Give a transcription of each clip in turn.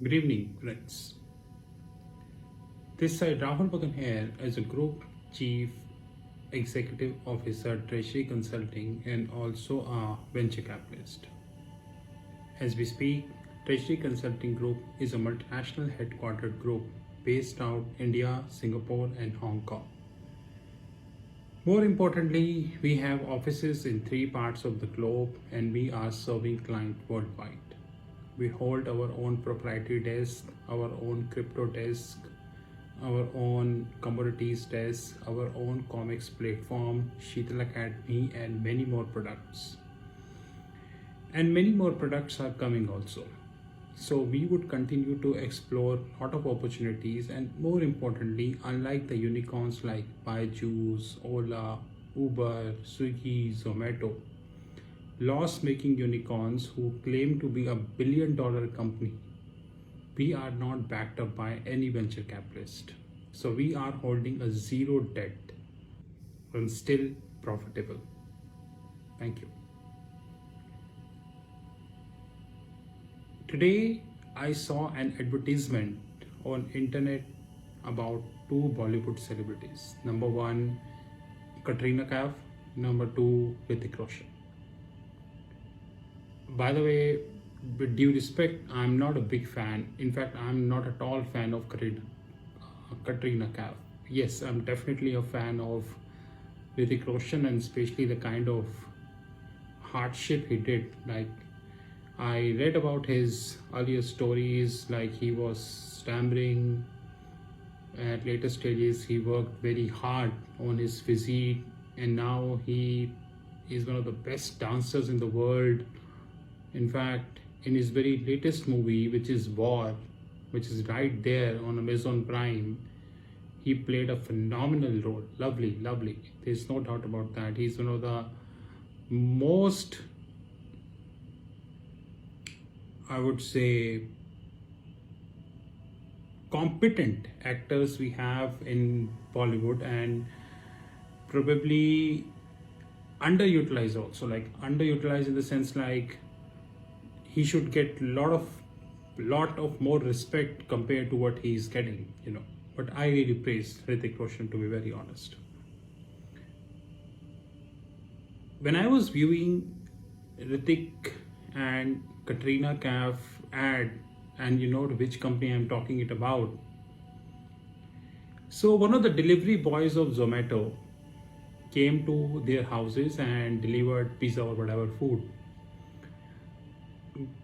Good evening, friends. This side Rahul Bagan here as a Group Chief Executive Officer, Treasury Consulting, and also a venture capitalist. As we speak, Treasury Consulting Group is a multinational headquartered group based out India, Singapore, and Hong Kong. More importantly, we have offices in 3 parts of the globe and we are serving clients worldwide. We hold our own proprietary desk, our own crypto desk, our own commodities desk, our own comics platform, Sheetal Academy, and many more products. And many more products are coming also. So we would continue to explore a lot of opportunities, and more importantly, unlike the unicorns like Byju's, Ola, Uber, Swiggy, Zomato, loss-making unicorns who claim to be $1 billion company, we are not backed up by any venture capitalist. So we are holding a zero debt and still profitable. Thank you. Today I saw an advertisement on internet about 2 Bollywood celebrities. Number 1, Katrina Kaif. Number 2, Hrithik Roshan. By the way, with due respect, I'm not a big fan. In fact, I'm not at all fan of Katrina Kaif. Yes, I'm definitely a fan of Hrithik Roshan, and especially the kind of hardship he did. Like, I read about his earlier stories, like he was stammering. At later stages, he worked very hard on his physique, and now he is one of the best dancers in the world. In fact, in his very latest movie, which is War, which is right there on Amazon Prime, he played a phenomenal role. Lovely, lovely. There's no doubt about that. He's one of the most, I would say, competent actors we have in Bollywood, and probably underutilized also. Like, underutilized in the sense like he should get lot of more respect compared to what he's getting, But I really praise Hrithik Roshan, to be very honest. When I was viewing Hrithik and Katrina Kaif ad, and you know which company I'm talking it about. So one of the delivery boys of Zomato came to their houses and delivered pizza or whatever food.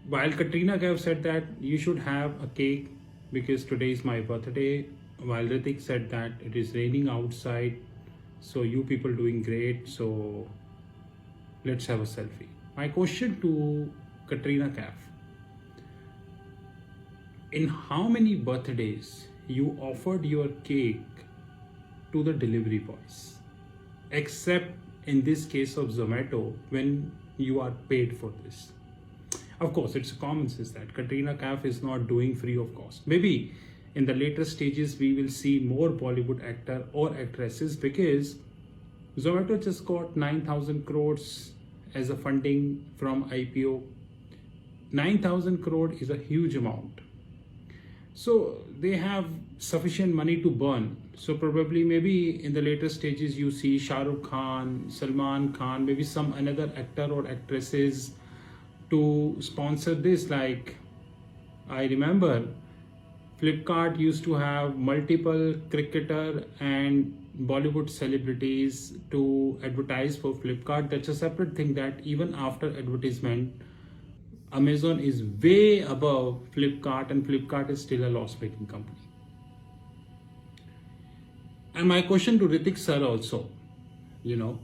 While Katrina Kaif said that you should have a cake because today is my birthday, while Hrithik said that it is raining outside, so you people doing great, so let's have a selfie. My question to Katrina Kaif: in how many birthdays you offered your cake to the delivery boys, except in this case of Zomato, when you are paid for this? Of course, it's common sense that Katrina Kaif is not doing free of cost. Maybe in the later stages we will see more Bollywood actor or actresses, because Zomato just got 9,000 crores as a funding from IPO. 9,000 crore is a huge amount. So they have sufficient money to burn. So probably maybe in the later stages you see Shah Rukh Khan, Salman Khan, maybe some another actor or actresses to sponsor this. Like, I remember Flipkart used to have multiple cricketer and Bollywood celebrities to advertise for Flipkart. That's a separate thing, that even after advertisement, Amazon is way above Flipkart, and Flipkart is still a loss-making company. And my question to Hrithik sir also,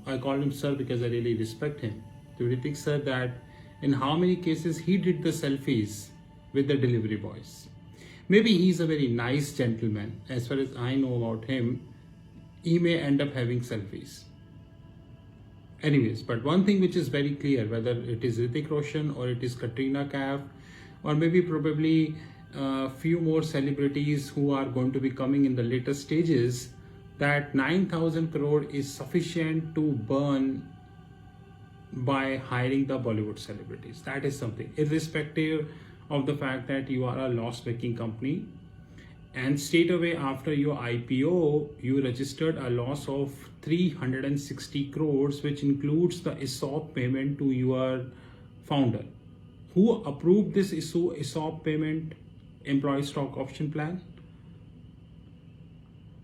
I call him sir because I really respect him. To Hrithik sir, that in how many cases he did the selfies with the delivery boys. Maybe he's a very nice gentleman. As far as I know about him, he may end up having selfies. Anyways, but one thing which is very clear, whether it is Hrithik Roshan or it is Katrina Kaif, or maybe probably a few more celebrities who are going to be coming in the later stages, that 9,000 crore is sufficient to burn by hiring the Bollywood celebrities. That is something, irrespective of the fact that you are a loss-making company, and straight away after your IPO, you registered a loss of 360 crores, which includes the ESOP payment to your founder. Who approved this ESOP payment, employee stock option plan?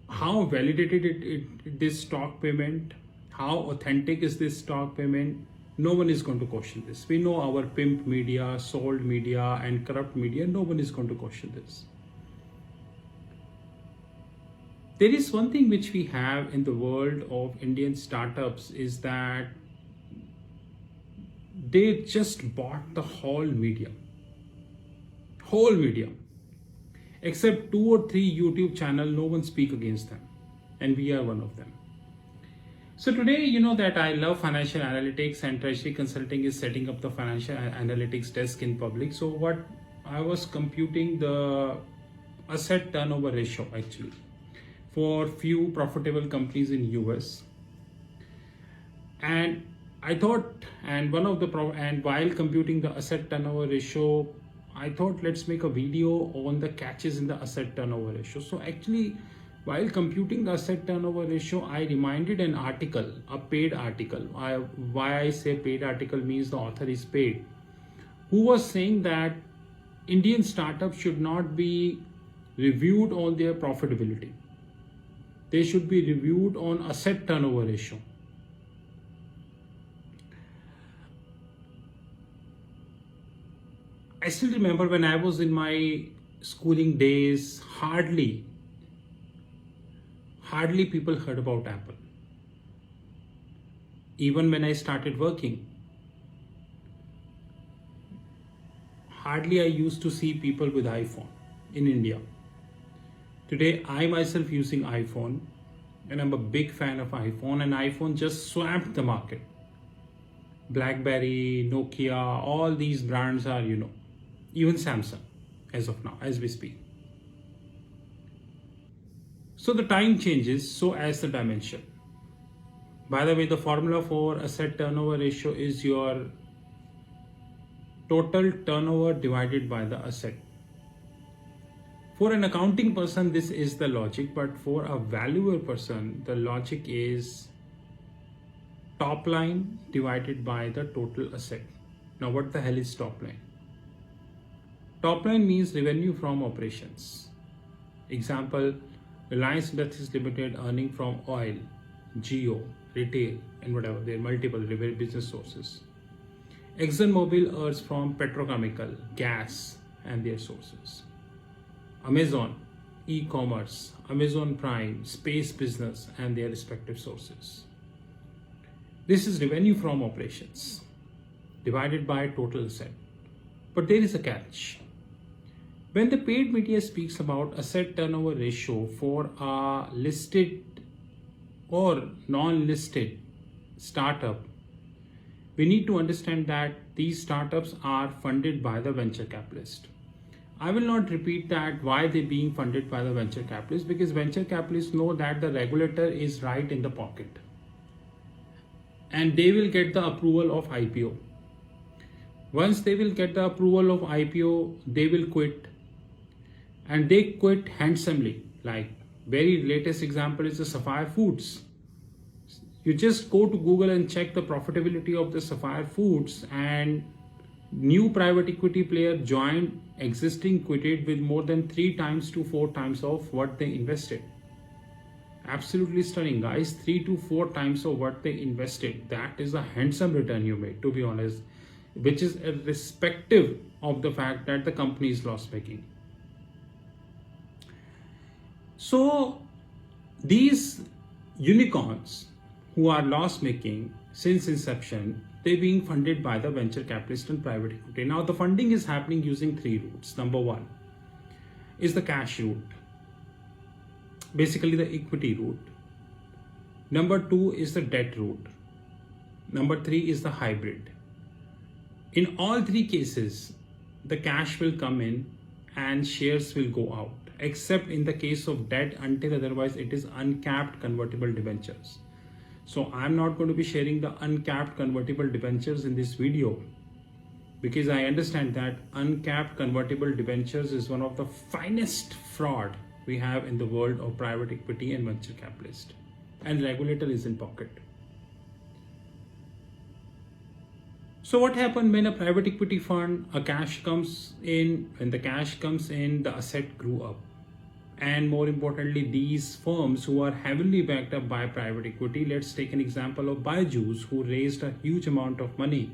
How validated this stock payment? How authentic is this stock payment? No one is going to question this. We know our pimp media, sold media, and corrupt media. No one is going to question this. There is one thing which we have in the world of Indian startups is that they just bought the whole media, except 2 or 3 YouTube channel. No one speak against them, and we are one of them. So today, you know that I love financial analytics, and Treasury Consulting is setting up the financial analytics desk in public. So what I was computing the asset turnover ratio actually for few profitable companies in US, and I thought, and while computing the asset turnover ratio, I thought let's make a video on the catches in the asset turnover ratio. So actually, while computing the asset turnover ratio, I reminded an article, a paid article. Why I say paid article means the author is paid, who was saying that Indian startups should not be reviewed on their profitability. They should be reviewed on asset turnover ratio. I still remember when I was in my schooling days, hardly people heard about Apple. Even when I started working, hardly I used to see people with iPhone in India. Today, I myself using iPhone, and I'm a big fan of iPhone, and iPhone just swamped the market. BlackBerry, Nokia, all these brands are, even Samsung as of now, as we speak. So the time changes, so as the dimension. By the way, the formula for asset turnover ratio is your total turnover divided by the asset. For an accounting person, this is the logic, but for a valuer person, the logic is top line divided by the total asset. Now, what the hell is top line? Top line means revenue from operations. Example, Reliance Industries Limited earning from oil, geo, retail, and whatever, there are multiple business sources. ExxonMobil earns from petrochemical, gas, and their sources. Amazon, e-commerce, Amazon Prime, space business, and their respective sources. This is revenue from operations divided by total asset. But there is a catch. When the paid media speaks about asset turnover ratio for a listed or non-listed startup, we need to understand that these startups are funded by the venture capitalist. I will not repeat that why they're being funded by the venture capitalists, because venture capitalists know that the regulator is right in the pocket and they will get the approval of IPO. Once they will get the approval of IPO, they will quit, and they quit handsomely. Like very latest example is the Sapphire Foods. You just go to Google and check the profitability of the Sapphire Foods, and new private equity player joined, existing quitted with more than 3 times to 4 times of what they invested. Absolutely stunning, guys. 3 to 4 times of what they invested. That is a handsome return you made, to be honest, which is irrespective of the fact that the company is loss making. So these unicorns who are loss making since inception, they're being funded by the venture capitalist and private equity. Now the funding is happening using 3 routes. Number 1 is the cash route, basically the equity route. Number 2 is the debt route. Number 3 is the hybrid. In all 3 cases, the cash will come in and shares will go out, except in the case of debt, until otherwise it is uncapped convertible debentures. So I'm not going to be sharing the uncapped convertible debentures in this video. because I understand that uncapped convertible debentures is one of the finest fraud we have in the world of private equity and venture capitalist, and regulator is in pocket. So what happened when a private equity fund, a cash comes in, when the cash comes in, the asset grew up. And more importantly, these firms who are heavily backed up by private equity, let's take an example of Byju's, who raised a huge amount of money.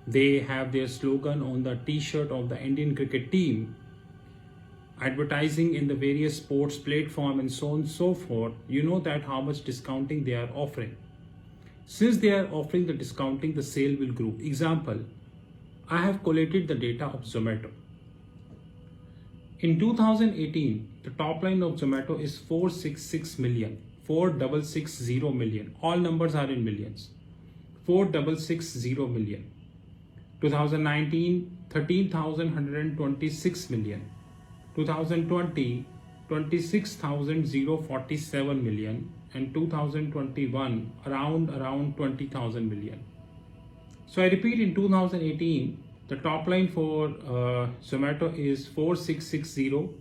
They have their slogan on the t-shirt of the Indian cricket team, advertising in the various sports platform and so on and so forth. You know that how much discounting they are offering. Since they are offering the discounting, the sale will grow. Example, I have collated the data of Zomato. In 2018, the top line of Zomato is 466 million, 4660 million. All numbers are in millions. 4660 million. 2019, 13,126 million. 2020, 26,047 million. And 2021, around 20,000 million. So I repeat, in 2018, the top line for Zomato is 4660,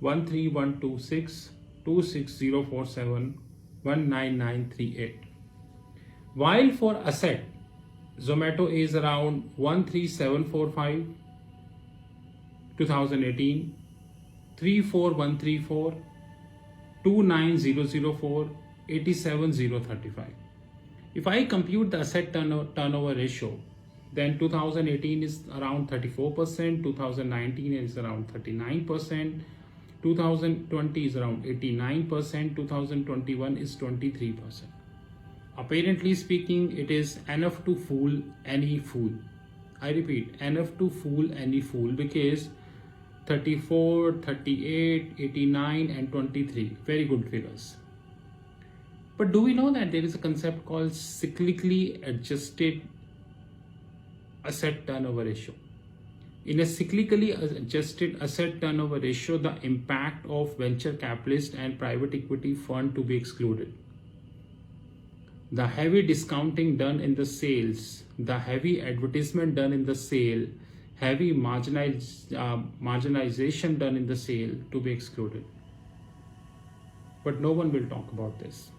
13126, 26047, 19938. While for asset, Zomato is around 13745, 2018, 34134, 29004, 87035. If I compute the asset turnover ratio, then 2018 is around 34%, 2019 is around 39%, 2020 is around 89%, 2021 is 23%. Apparently speaking, it is enough to fool any fool. I repeat, enough to fool any fool, because 34, 38, 89 and 23, very good figures. But do we know that there is a concept called cyclically adjusted asset turnover ratio? In a cyclically adjusted asset turnover ratio, the impact of venture capitalist and private equity fund to be excluded. The heavy discounting done in the sales, the heavy advertisement done in the sale, heavy marginalization done in the sale to be excluded. But no one will talk about this.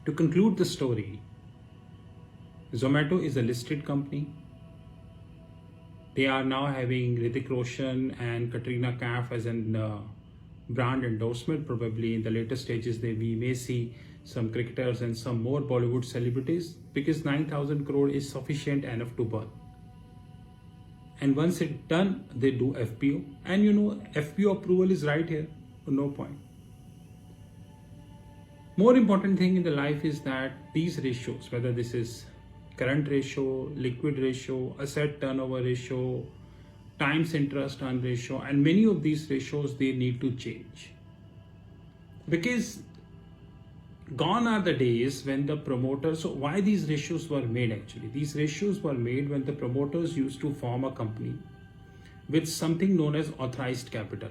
To conclude the story, Zomato is a listed company. They are now having Hrithik Roshan and Katrina Kaif as an brand endorsement. Probably in the later stages, we may see some cricketers and some more Bollywood celebrities, because 9,000 crore is sufficient enough to burn. And once it's done, they do FPO. And you know, FPO approval is right here, no point. More important thing in the life is that these ratios, whether this is current ratio, liquid ratio, asset turnover ratio, times interest earn ratio, and many of these ratios, they need to change. Because gone are the days when the promoters, so why these ratios were made actually? These ratios were made when the promoters used to form a company with something known as authorized capital.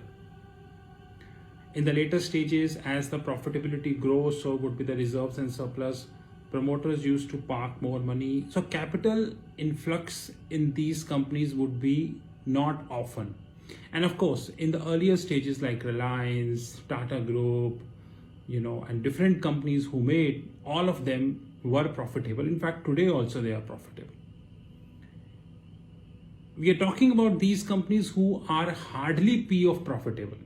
In the later stages, as the profitability grows, so would be the reserves and surplus. Promoters used to park more money. So capital influx in these companies would be not often. And of course, in the earlier stages like Reliance, Tata Group, and different companies who made, all of them were profitable. In fact, today also they are profitable. We are talking about these companies who are hardly P of profitable.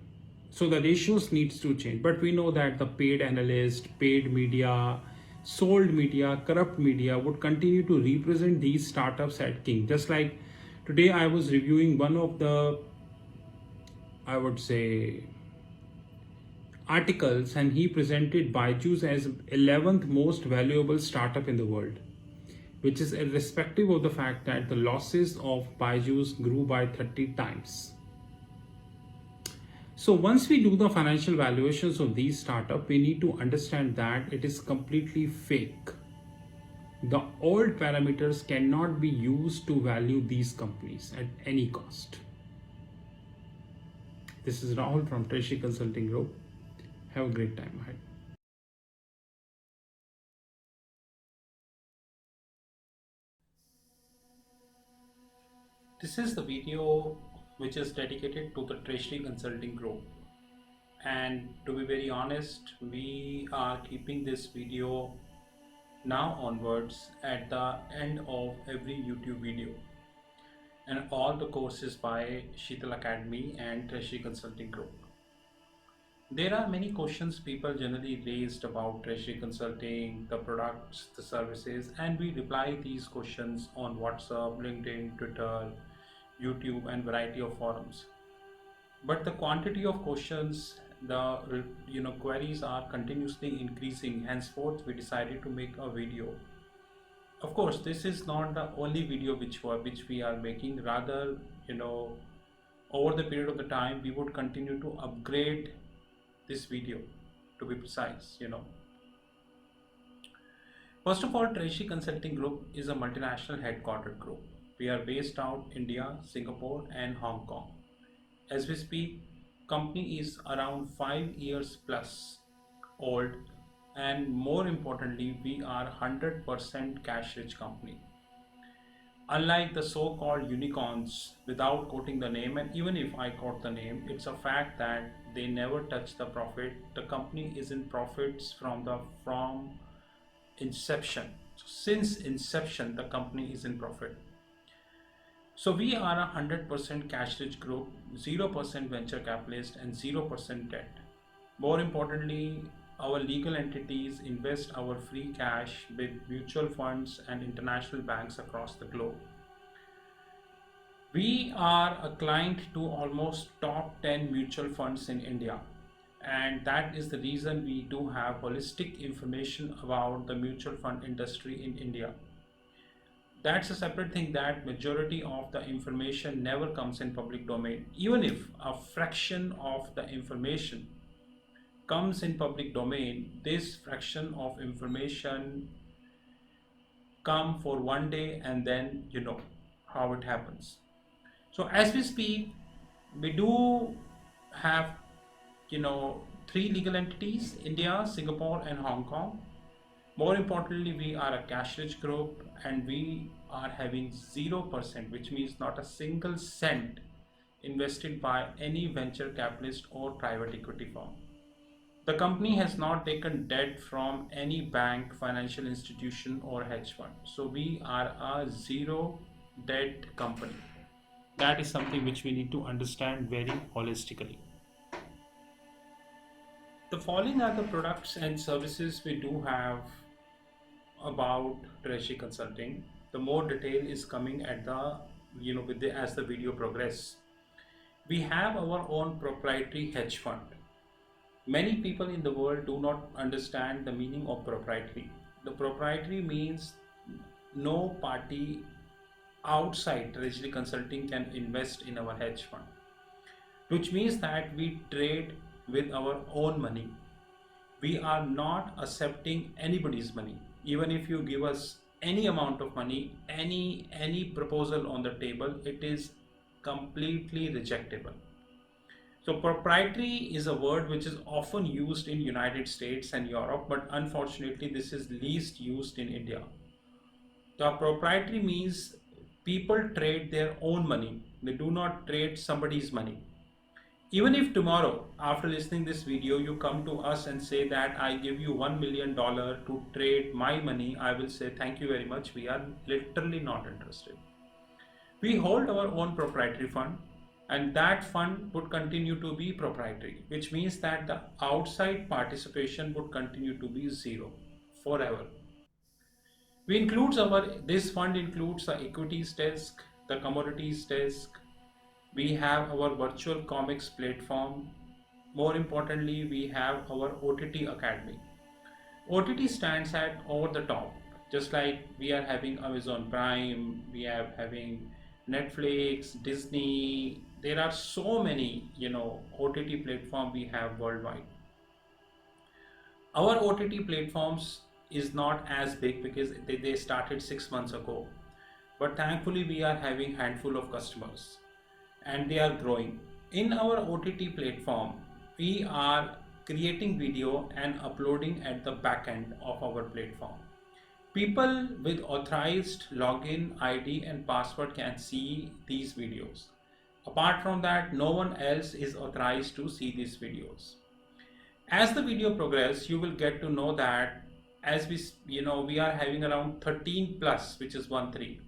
So the ratios needs to change. But we know that the paid analyst, paid media, sold media, corrupt media would continue to represent these startups at king. Just like today I was reviewing one of the, I would say, articles, and he presented Byju's as 11th most valuable startup in the world, which is irrespective of the fact that the losses of Byju's grew by 30 times. So once we do the financial valuations of these startups, we need to understand that it is completely fake. The old parameters cannot be used to value these companies at any cost. This is Rahul from Treasury Consulting Group. Have a great time ahead. This is the video which is dedicated to the Treasury Consulting Group. And to be very honest, we are keeping this video now onwards at the end of every YouTube video. And all the courses by Sheetal Academy and Treasury Consulting Group. There are many questions people generally raised about Treasury Consulting, the products, the services, and we reply these questions on WhatsApp, LinkedIn, Twitter, YouTube, and variety of forums. But the quantity of questions, the queries are continuously increasing. Henceforth, we decided to make a video. Of course, this is not the only video which we are making. Rather, over the period of the time, we would continue to upgrade this video, to be precise. First of all, Treasury Consulting Group is a multinational headquartered group. We are based out India, Singapore, and Hong Kong. As we speak, company is around 5 years plus old, and more importantly, we are 100% cash rich company. Unlike the so-called unicorns, without quoting the name, and even if I quote the name, it's a fact that they never touch the profit. The company is in profits from inception. So since inception, the company is in profit. So we are a 100% cash rich group, 0% venture capitalist, and 0% debt. More importantly, our legal entities invest our free cash with mutual funds and international banks across the globe. We are a client to almost top 10 mutual funds in India, and that is the reason we do have holistic information about the mutual fund industry in India. That's a separate thing, that majority of the information never comes in public domain. Even if a fraction of the information comes in public domain, this fraction of information come for one day, and then how it happens. So as we speak, we do have 3 legal entities: India, Singapore, and Hong Kong. More importantly, we are a cash rich group, and we are having 0%, which means not a single cent invested by any venture capitalist or private equity firm. The company has not taken debt from any bank, financial institution, or hedge fund. So we are a zero debt company. That is something which we need to understand very holistically. The following are the products and services we do have about Treasury Consulting. The more detail is coming at the as the video progress. We have our own proprietary hedge fund. Many people in the world do not understand the meaning of proprietary. The proprietary means no party outside Treasury Consulting can invest in our hedge fund, which means that we trade with our own money. We are not accepting anybody's money. Even if you give us any amount of money, any proposal on the table, it is completely rejectable. So proprietary is a word which is often used in United States and Europe, but unfortunately this is least used in India. The proprietary means people trade their own money. They do not trade somebody's money. Even if tomorrow, after listening this video, you come to us and say that I give you $1 million to trade my money, I will say thank you very much. We are literally not interested. We hold our own proprietary fund, and that fund would continue to be proprietary, which means that the outside participation would continue to be zero forever. This fund includes the equities desk, the commodities desk. We have our virtual comics platform. More importantly, we have our OTT Academy. OTT stands at over the top, just like we are having Amazon Prime, we are having Netflix, Disney. There are so many, OTT platform we have worldwide. Our OTT platforms is not as big because they started 6 months ago, but thankfully we are having handful of customers, and they are growing. In our OTT platform, we are creating video and uploading at the back end of our platform. People with authorized login ID and password can see these videos. Apart from that, no one else is authorized to see these videos. As the video progresses, you will get to know that as we are having around 13 plus, which is 1 3,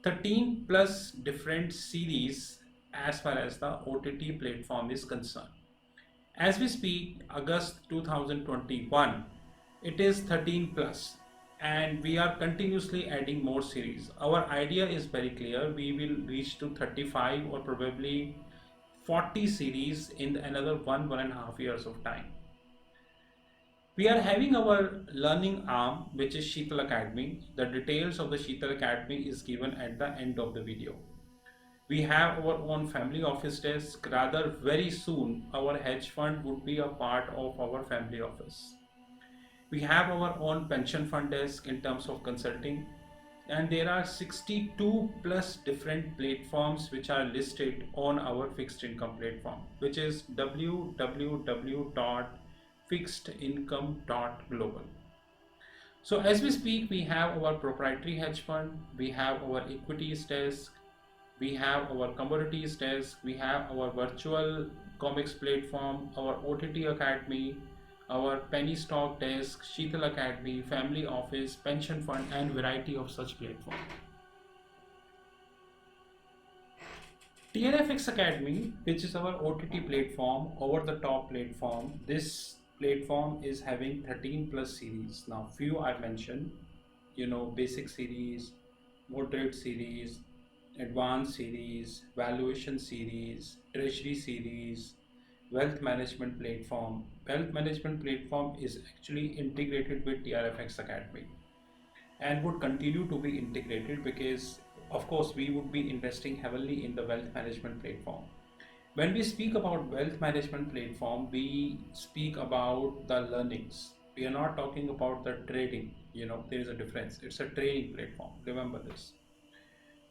13 plus different series as far as the OTT platform is concerned. As we speak, August 2021, it is 13 plus, and we are continuously adding more series. Our idea is very clear. We will reach to 35 or probably 40 series in another 1.5 years of time. We are having our learning arm, which is Sheetal Academy. The details of the Sheetal Academy is given at the end of the video. We have our own family office desk. Rather, very soon, our hedge fund would be a part of our family office. We have our own pension fund desk in terms of consulting, and there are 62 plus different platforms which are listed on our fixed income platform, which is www.fixedincome.global. So as we speak, we have our proprietary hedge fund, we have our equities desk, we have our commodities desk, we have our virtual comics platform, our OTT Academy, our penny stock desk, Sheetal Academy, family office, pension fund, and variety of such platforms. TNFX Academy, which is our OTT platform, over the top platform. This platform is having 13 plus series. Now, few I mentioned, basic series, moderate series, advanced series, valuation series, treasury series, wealth management platform. Wealth management platform is actually integrated with TRFX Academy and would continue to be integrated because of course we would be investing heavily in the wealth management platform. When we speak about wealth management platform, we speak about the learnings. We are not talking about the trading. There is a difference. It's a training platform. Remember this.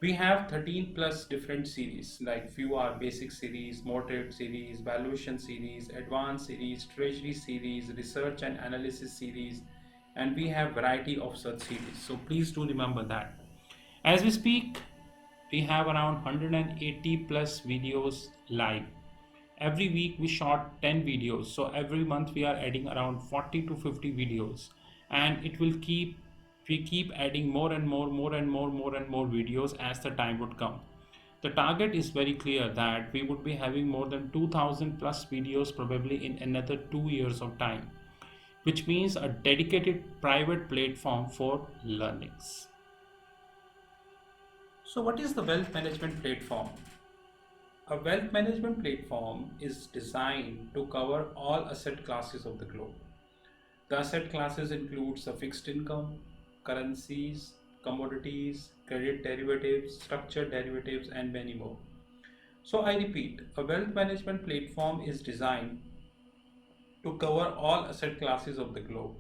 We have 13 plus different series, like few are basic series, moderate series, valuation series, advanced series, treasury series, research and analysis series, and we have variety of such series. So please do remember that. As we speak, we have around 180 plus videos live. Every week we shot 10 videos. So every month we are adding around 40 to 50 videos, and it will we keep adding more and more videos as the time would come. The target is very clear that we would be having more than 2000 plus videos probably in another 2 years of time, which means a dedicated private platform for learnings. So what is the wealth management platform? A wealth management platform is designed to cover all asset classes of the globe. The asset classes includes the fixed income, currencies, commodities, credit derivatives, structured derivatives, and many more. So I repeat, a wealth management platform is designed to cover all asset classes of the globe.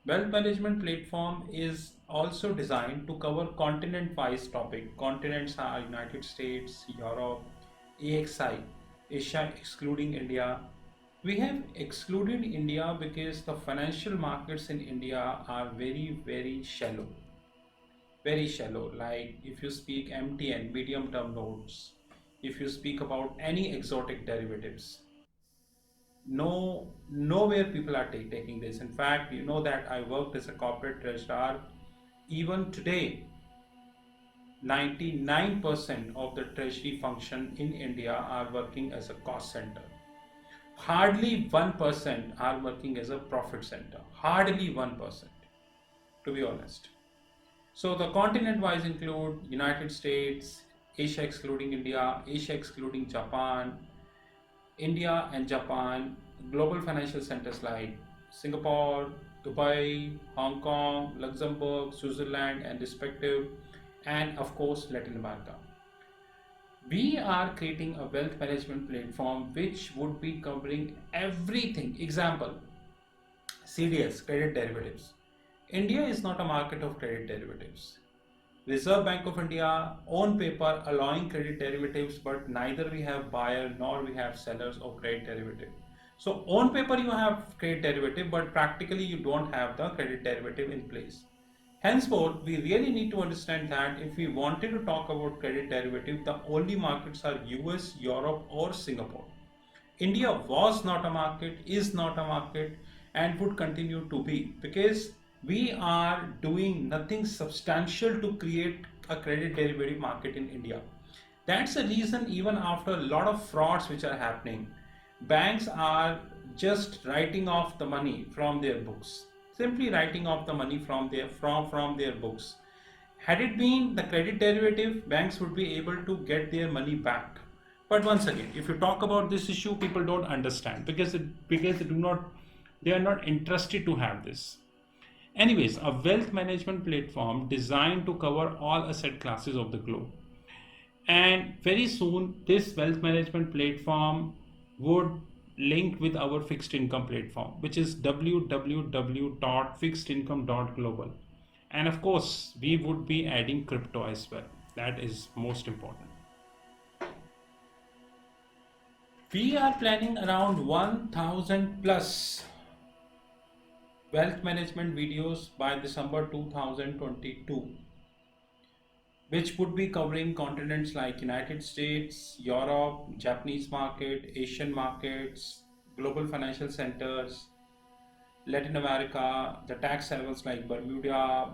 Wealth management platform is also designed to cover continent-wise topic. Continents are United States, Europe, AXI, Asia excluding India. We have excluded India because the financial markets in India are very, very shallow. Very shallow. Like if you speak MTN, medium term notes, if you speak about any exotic derivatives, nowhere people are taking this. In fact, you know that I worked as a corporate treasurer. Even today, 99% of the treasury function in India are working as a cost center. Hardly 1% are working as a profit center. Hardly 1%, to be honest. So the continent wise include United States, Asia excluding India, Asia excluding Japan, India and Japan, global financial centers like Singapore, Dubai, Hong Kong, Luxembourg, Switzerland, and respective, and of course Latin America. We are creating a wealth management platform which would be covering everything. Example, CDS, credit derivatives. India is not a market of credit derivatives. Reserve Bank of India on paper allowing credit derivatives, but neither we have buyer nor we have sellers of credit derivative. So on paper you have credit derivative, but practically you don't have the credit derivative in place. Henceforth, we really need to understand that if we wanted to talk about credit derivative, the only markets are US, Europe, or Singapore. India was not a market, is not a market, and would continue to be, because we are doing nothing substantial to create a credit derivative market in India. That's the reason, even after a lot of frauds which are happening, banks are just writing off the money from their books. Simply writing off the money from their books. Had it been the credit derivative, banks would be able to get their money back. But once again, if you talk about this issue, people don't understand because they are not interested to have this. Anyways, a wealth management platform designed to cover all asset classes of the globe. And very soon, this wealth management platform would link with our fixed income platform, which is www.fixedincome.global. And of course, we would be adding crypto as well. That is most important. We are planning around 1000 plus wealth management videos by December 2022, which would be covering continents like United States, Europe, Japanese market, Asian markets, global financial centers, Latin America, the tax havens like Bermuda,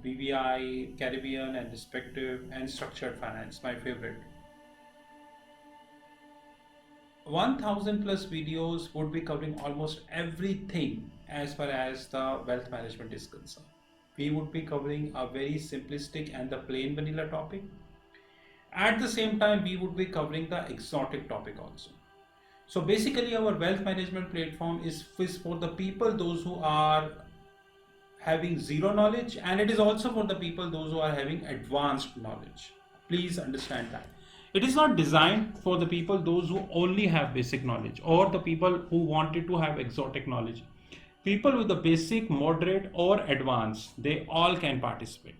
BVI, Caribbean and respective, and structured finance, my favorite. 1000 plus videos would be covering almost everything as far as the wealth management is concerned. We would be covering a very simplistic and the plain vanilla topic. At the same time, we would be covering the exotic topic also. So basically, our wealth management platform is for the people, those who are having zero knowledge, and it is also for the people, those who are having advanced knowledge. Please understand that. It is not designed for the people, those who only have basic knowledge, or the people who wanted to have exotic knowledge. People with the basic, moderate, or advanced, they all can participate.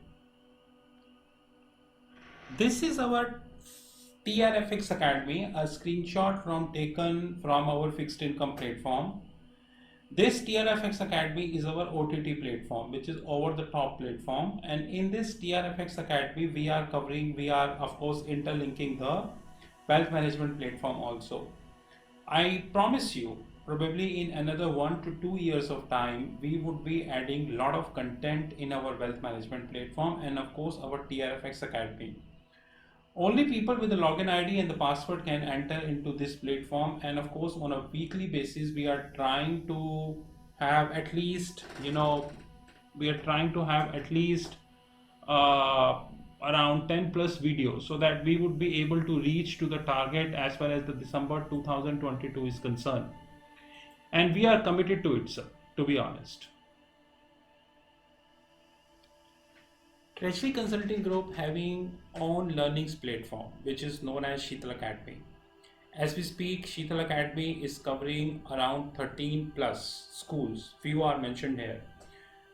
This is our TRFX Academy, a screenshot taken from our fixed income platform. This TRFX Academy is our OTT platform, which is over the top platform. And in this TRFX Academy, we are of course interlinking the wealth management platform also. I promise you, probably in another 1 to 2 years of time, we would be adding a lot of content in our wealth management platform and of course our TRFX Academy. Only people with the login ID and the password can enter into this platform, and of course on a weekly basis we are trying to have at least around 10 plus videos, so that we would be able to reach to the target as far as the December 2022 is concerned. And we are committed to it, sir, to be honest. Treasury Consulting Group having own learnings platform, which is known as Sheetal Academy. As we speak, Sheetal Academy is covering around 13 plus schools. Few are mentioned here.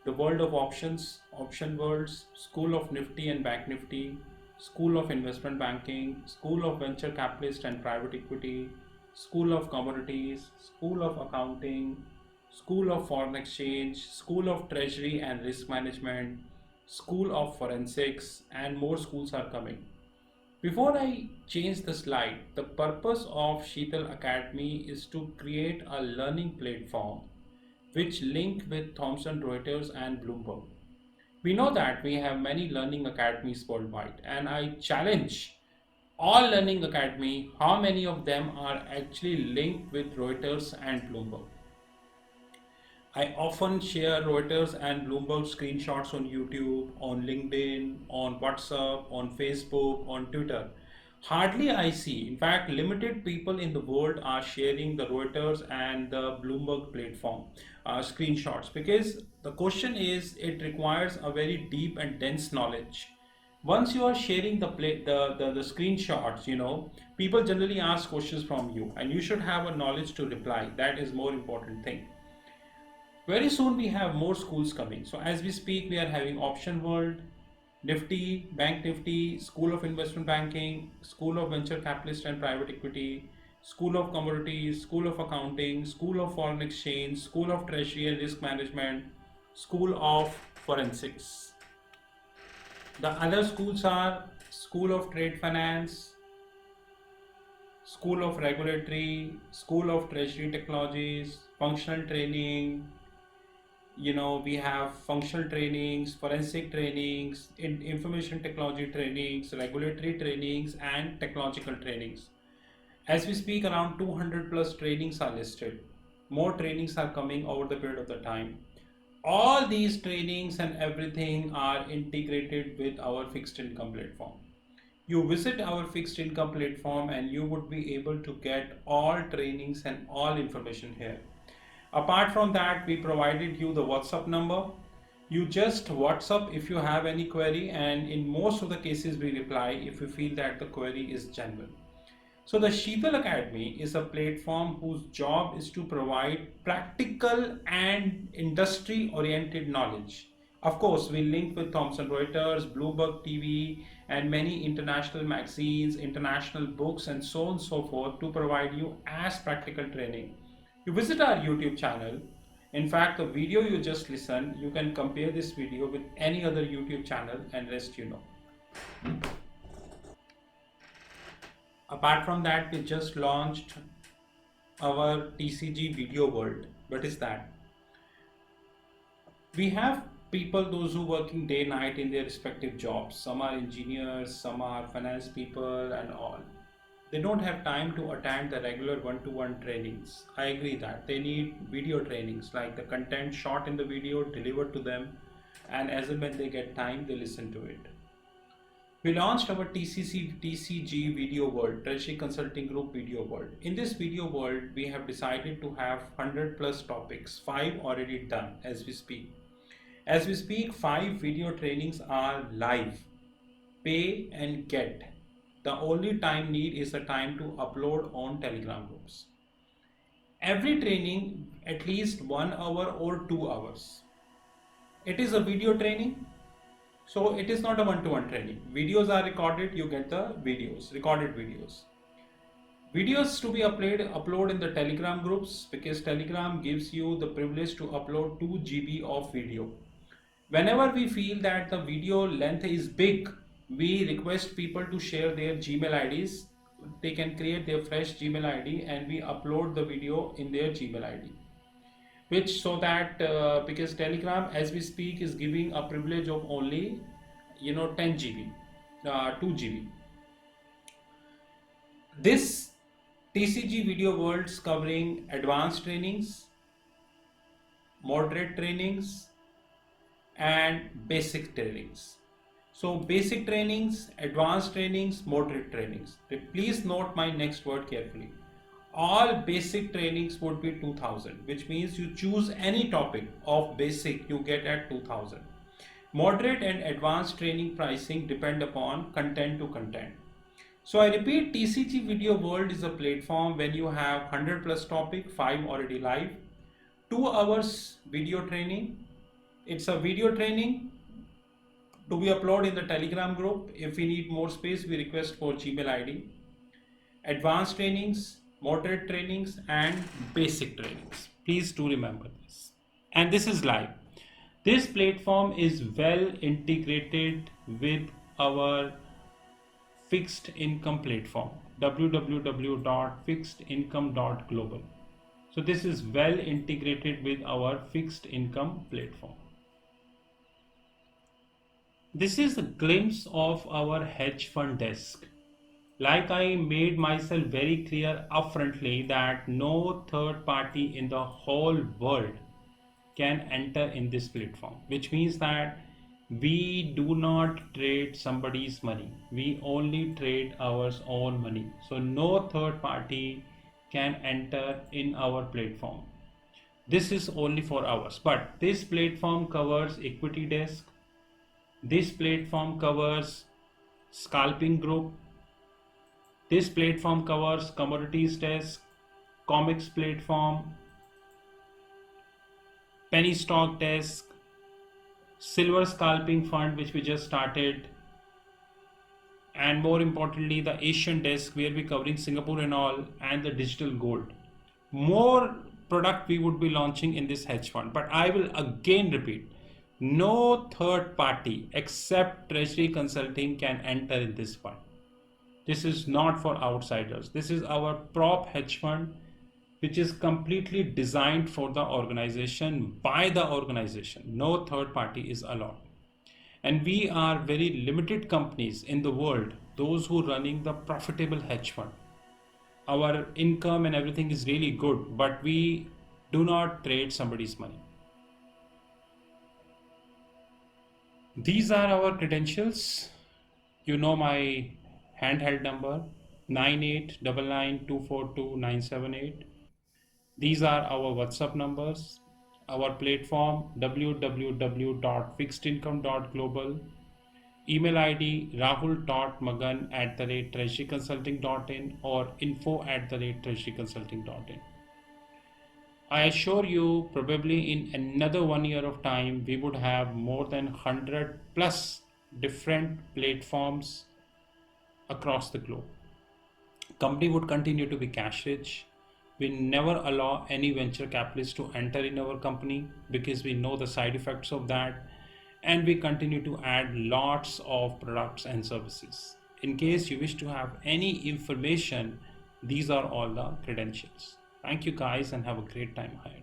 The World of Options, Option Worlds, School of Nifty and Bank Nifty, School of Investment Banking, School of Venture Capitalist and Private Equity, School of Commodities, School of Accounting, School of Foreign Exchange, School of Treasury and Risk Management, School of Forensics, and more schools are coming. Before I change the slide, the purpose of Sheetal Academy is to create a learning platform which link with Thomson Reuters and Bloomberg. We know that we have many learning academies worldwide, and I challenge all learning academy, how many of them are actually linked with Reuters and Bloomberg. I often share Reuters and Bloomberg screenshots on YouTube, on LinkedIn, on WhatsApp, on Facebook, on Twitter. Hardly I see, in fact, limited people in the world are sharing the Reuters and the Bloomberg platform screenshots, because the question is, it requires a very deep and dense knowledge. Once you are sharing the screenshots, people generally ask questions from you, and you should have a knowledge to reply. That is more important thing. Very soon we have more schools coming. So as we speak, we are having Option World, Nifty, Bank Nifty, School of Investment Banking, School of Venture Capitalist and Private Equity, School of Commodities, School of Accounting, School of Foreign Exchange, School of Treasury and Risk Management, School of forensics. The other schools are School of Trade Finance, School of Regulatory, School of Treasury Technologies, Functional Training. We have functional trainings, forensic trainings, information technology trainings, regulatory trainings, and technological trainings. As we speak, around 200 plus trainings are listed. More trainings are coming over the period of the time. All these trainings and everything are integrated with our fixed income platform. You visit our fixed income platform and you would be able to get all trainings and all information here. Apart from that, we provided you the WhatsApp number. You just WhatsApp if you have any query, and in most of the cases we reply if we feel that the query is genuine. So the Sheetal Academy is a platform whose job is to provide practical and industry oriented knowledge. Of course, we link with Thomson Reuters, Bloomberg TV, and many international magazines, international books, and so on and so forth to provide you as practical training. You visit our YouTube channel. In fact, the video you just listened, you can compare this video with any other YouTube channel and rest you know. Apart from that, we just launched our TCG Video World. What is that? We have people, those who working day night in their respective jobs. Some are engineers, some are finance people and all. They don't have time to attend the regular one-to-one trainings. I agree that they need video trainings, like the content shot in the video delivered to them, and as and when they get time, they listen to it. We launched our TCG Video World, Treasury Consulting Group Video World. In this video world, we have decided to have 100 plus topics, 5 already done as we speak. As we speak, 5 video trainings are live, pay and get. The only time need is the time to upload on Telegram groups. Every training at least 1 hour or 2 hours. It is a video training, so it is not a one-to-one training. Videos are recorded, you get the videos, recorded videos. Videos to be upload in the Telegram groups, because Telegram gives you the privilege to upload 2 GB of video. Whenever we feel that the video length is big, we request people to share their Gmail IDs. They can create their fresh Gmail ID and we upload the video in their Gmail ID. Which so that because Telegram as we speak is giving a privilege of only 10 GB, 2 GB. This TCG Video Worlds covering advanced trainings, moderate trainings, and basic trainings. So basic trainings, advanced trainings, moderate trainings. Please note my next word carefully. All basic trainings would be 2000, which means you choose any topic of basic, you get at 2000. Moderate and advanced training pricing depend upon content to content. So I repeat, TCG Video World is a platform when you have 100 plus topic, 5 already live, 2 hours video training. It's a video training to be uploaded in the Telegram group. If we need more space, we request for Gmail ID. Advanced trainings, moderate trainings, and basic trainings. Please do remember this. And this is live. This platform is well integrated with our fixed income platform, www.fixedincome.global. So this is well integrated with our fixed income platform. This is a glimpse of our hedge fund desk. Like I made myself very clear upfrontly that no third party in the whole world can enter in this platform, which means that we do not trade somebody's money. We only trade our own money. So no third party can enter in our platform. This is only for ours. But this platform covers equity desk. This platform covers scalping group. This platform covers commodities desk, comics platform, penny stock desk, silver scalping fund which we just started, and more importantly the Asian desk where we're covering Singapore and all, and the digital gold. More product we would be launching in this hedge fund, but I will again repeat, No third party except Treasury Consulting can enter in this fund. This is not for outsiders. This is our prop hedge fund, which is completely designed for the organization by the organization. No third party is allowed. And we are very limited companies in the world, those who running the profitable hedge fund. Our income and everything is really good, but we do not trade somebody's money. These are our credentials. You know my handheld number 9899242978. These are our WhatsApp numbers. Our platform www.fixedincome.global. Email ID rahul.magan@treasuryconsulting.in or info@treasuryconsulting.in. I assure you, probably in another 1 year of time, we would have more than 100 plus different platforms across the globe. Company would continue to be cash rich. We never allow any venture capitalist to enter in our company because we know the side effects of that, and we continue to add lots of products and services. In case you wish to have any information, these are all the credentials. Thank you guys and have a great time ahead.